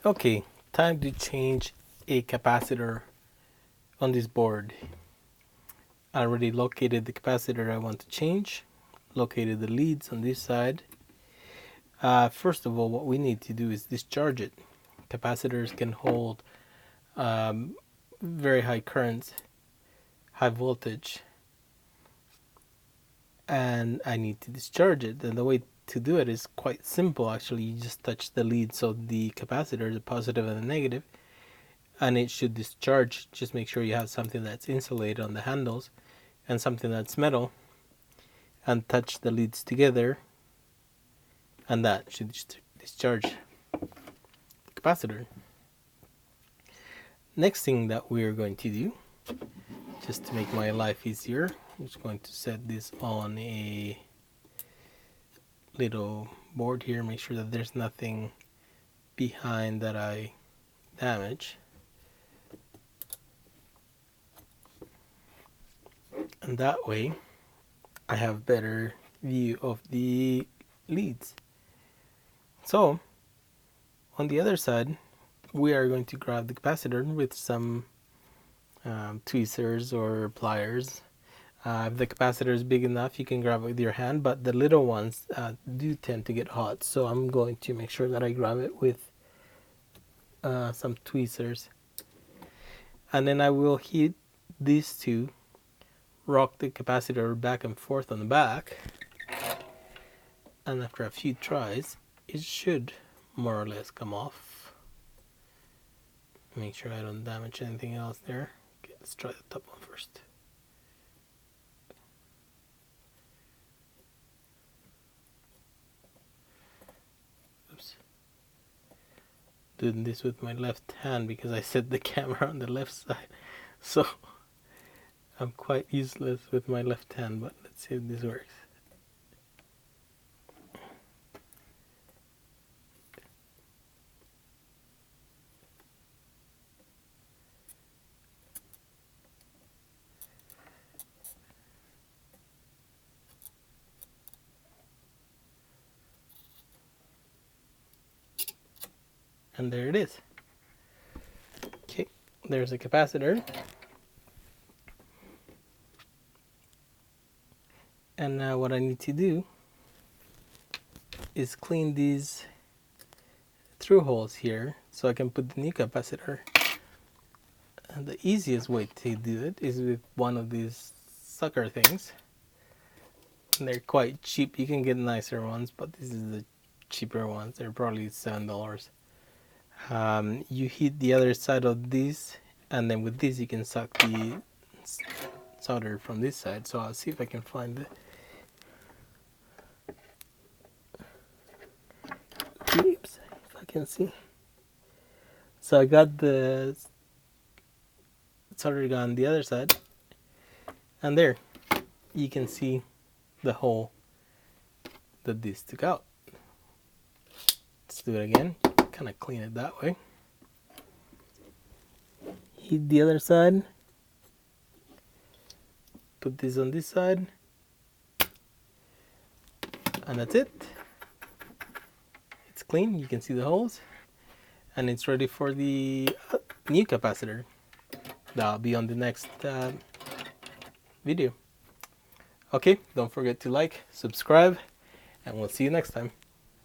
Okay, time to change a capacitor on this board. I already located the capacitor I want to change, located the leads on this side. First of all, what we need to do is discharge it. Capacitors can hold very high currents, high voltage, and I need to discharge it. And the way to do it is quite simple actually. You just touch the leads of the capacitor, the positive and the negative, and it should discharge. Just make sure you have something that's insulated on the handles and something that's metal, and touch the leads together, and that should discharge the capacitor. Next thing that we're going to do, just to make my life easier, I'm just going to set this on a little board here, make sure that there's nothing behind that I damage. And that way I have better view of the leads. So on the other side, we are going to grab the capacitor with some tweezers or pliers. If the capacitor is big enough, you can grab it with your hand, but the little ones do tend to get hot. So I'm going to make sure that I grab it with some tweezers. And then I will hit these two, rock the capacitor back and forth on the back. And after a few tries, it should more or less come off. Make sure I don't damage anything else there. Okay, let's try the top one first. Oops. Doing this with my left hand because I set the camera on the left side. So I'm quite useless with my left hand, but let's see if this works. And there it is. Okay, there's a capacitor. And now what I need to do is clean these through holes here so I can put the new capacitor. And the easiest way to do it is with one of these sucker things. And they're quite cheap. You can get nicer ones, but this is the cheaper ones. They're probably $7. You hit the other side of this, and then with this you can suck the solder from this side. So I'll see if I can find it. Oops, if I can see. So I got the solder gun on the other side, and there you can see the hole that this took out. Let's do it again. Kind of clean it that way. Hit the other side. Put this on this side. And that's it. It's clean. You can see the holes. And it's ready for the new capacitor. That'll be on the next video. Okay, don't forget to like, subscribe, and we'll see you next time.